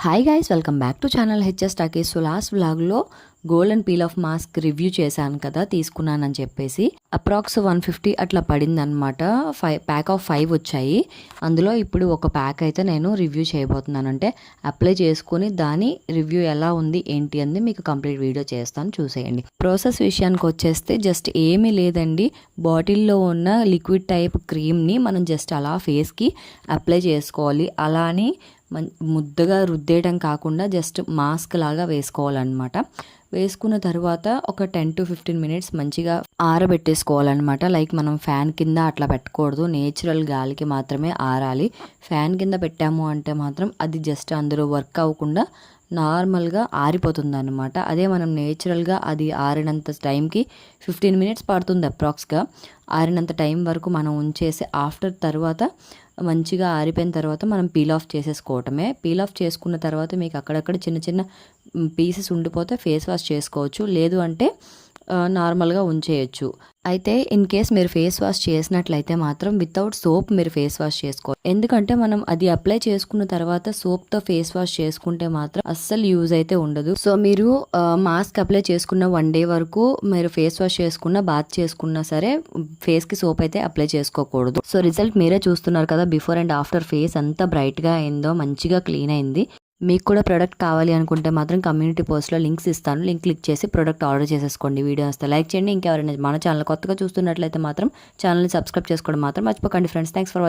Hi guys, welcome back to channel HS talkies. So last వ్లాగ్లో golden peel off mask review చేశాను కదా, తీసుకున్నానని చెప్పేసి. అప్రాక్స్ 150 అట్లా పడింది అనమాట. ప్యాక్ ఆఫ్ 5 వచ్చాయి. అందులో ఇప్పుడు ఒక ప్యాక్ అయితే నేను రివ్యూ చేయబోతున్నాను. అంటే అప్లై చేసుకుని దాని రివ్యూ ఎలా ఉంది ఏంటి అని మీకు కంప్లీట్ వీడియో చేస్తాను, చూసేయండి. ప్రాసెస్ విషయానికి వచ్చేస్తే జస్ట్ ఏమీ లేదండి. బాటిల్లో ఉన్న లిక్విడ్ టైప్ క్రీమ్ని మనం జస్ట్ అలా ఫేస్కి అప్లై చేసుకోవాలి. అలా అని ముద్దగా రుద్దేయడం కాకుండా జస్ట్ మాస్క్ లాగా వేసుకోవాలన్నమాట. వేసుకున్న తర్వాత ఒక 10 to 15 మినిట్స్ మంచిగా ఆరబెట్టేసుకోవాలన్నమాట. లైక్ మనం ఫ్యాన్ కింద అట్లా పెట్టకూడదు, నేచురల్ గాలికి మాత్రమే ఆరాలి. ఫ్యాన్ కింద పెట్టాము అంటే మాత్రం అది జస్ట్ అందులో వర్క్ అవ్వకుండా నార్మల్గా ఆరిపోతుంది అనమాట. అదే మనం నేచురల్గా అది ఆరినంత టైంకి 15 మినిట్స్ పడుతుంది అప్రాక్స్గా. ఆరినంత టైం వరకు మనం ఉంచేసి తర్వాత మంచిగా ఆరిపోయిన తర్వాత మనం పీల్ ఆఫ్ చేసేసుకోవటమే. పీల్ ఆఫ్ చేసుకున్న తర్వాత మీకు అక్కడక్కడ చిన్న చిన్న పీసెస్ ఉండిపోతే ఫేస్ వాష్ చేసుకోవచ్చు, లేదు అంటే నార్మల్గా ఉంచేయచ్చు. అయితే ఇన్ కేస్ మీరు ఫేస్ వాష్ చేసినట్లయితే మాత్రం వితౌట్ సోప్ మీరు ఫేస్ వాష్ చేసుకోవాలి. ఎందుకంటే మనం అది అప్లై చేసుకున్న తర్వాత సోప్తో ఫేస్ వాష్ చేసుకుంటే మాత్రం అస్సలు యూజ్ అయితే ఉండదు. సో మీరు మాస్క్ అప్లై చేసుకున్న 1 day వరకు మీరు ఫేస్ వాష్ చేసుకున్నా బాత్ చేసుకున్నా సరే ఫేస్కి సోప్ అయితే అప్లై చేసుకోకూడదు. సో రిజల్ట్ మీరే చూస్తున్నారు కదా, బిఫోర్ అండ్ ఆఫ్టర్ ఫేస్ ఎంత బ్రైట్గా అయిందో, మంచిగా క్లీన్ అయింది. మీకు కూడా ప్రోడక్ట్ కావాలి అనుకుంటే మాత్రం కమ్యూనిటీ పోస్ట్లో లింక్స్ ఇస్తాను, లింక్ క్లిక్ చేసి ప్రోడక్ట్ ఆర్డర్ చేసేసుకోండి. వీడియో వస్తే లైక్ చేయండి. ఇంకెవరైనా మన ఛానల్ కొత్తగా చూస్తున్నట్లయితే మాత్రం ఛానల్ని సబ్స్క్రైబ్ చేసుకోవడం మాత్రం మర్చిపోకండి ఫ్రెండ్స్. Thanks for watching.